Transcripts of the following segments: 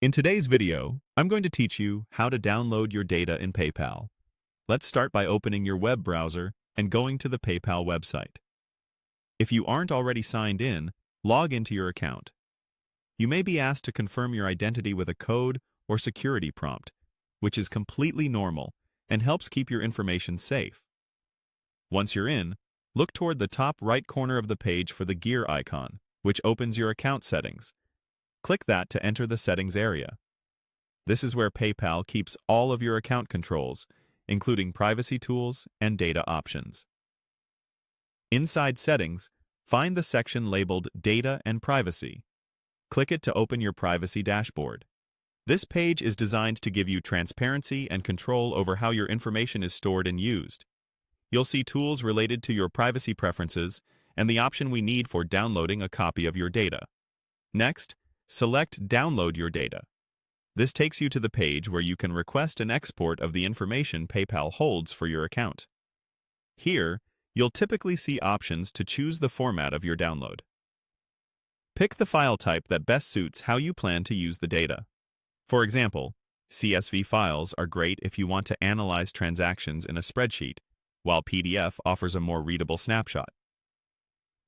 In today's video, I'm going to teach you how to download your data in PayPal. Let's start by opening your web browser and going to the PayPal website. If you aren't already signed in, log into your account. You may be asked to confirm your identity with a code or security prompt, which is completely normal and helps keep your information safe. Once you're in, look toward the top right corner of the page for the gear icon, which opens your account settings. Click that to enter the settings area. This is where PayPal keeps all of your account controls, including privacy tools and data options. Inside Settings, find the section labeled Data and Privacy. Click it to open your privacy dashboard. This page is designed to give you transparency and control over how your information is stored and used. You'll see tools related to your privacy preferences and the option we need for downloading a copy of your data. Next, select Download Your Data. This takes you to the page where you can request an export of the information PayPal holds for your account. Here, you'll typically see options to choose the format of your download. Pick the file type that best suits how you plan to use the data. For example, CSV files are great if you want to analyze transactions in a spreadsheet, while PDF offers a more readable snapshot.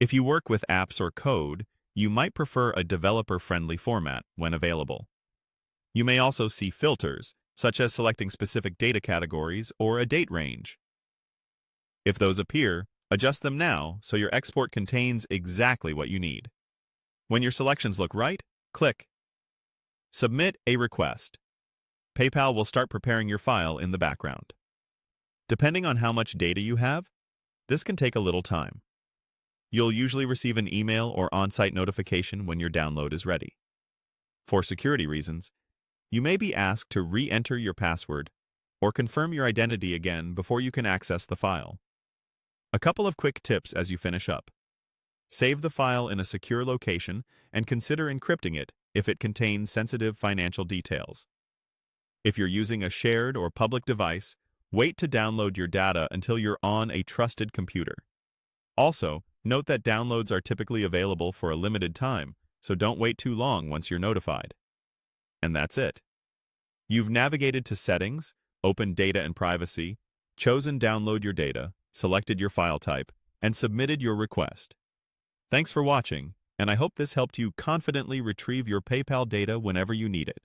If you work with apps or code, you might prefer a developer-friendly format when available. You may also see filters, such as selecting specific data categories or a date range. If those appear, adjust them now so your export contains exactly what you need. When your selections look right, click Submit a request. PayPal will start preparing your file in the background. Depending on how much data you have, this can take a little time. You'll usually receive an email or on-site notification when your download is ready. For security reasons, you may be asked to re-enter your password or confirm your identity again before you can access the file. A couple of quick tips as you finish up. Save the file in a secure location and consider encrypting it if it contains sensitive financial details. If you're using a shared or public device, wait to download your data until you're on a trusted computer. Also, note that downloads are typically available for a limited time, so don't wait too long once you're notified. And that's it. You've navigated to Settings, opened Data and Privacy, chosen Download Your Data, selected your file type, and submitted your request. Thanks for watching, and I hope this helped you confidently retrieve your PayPal data whenever you need it.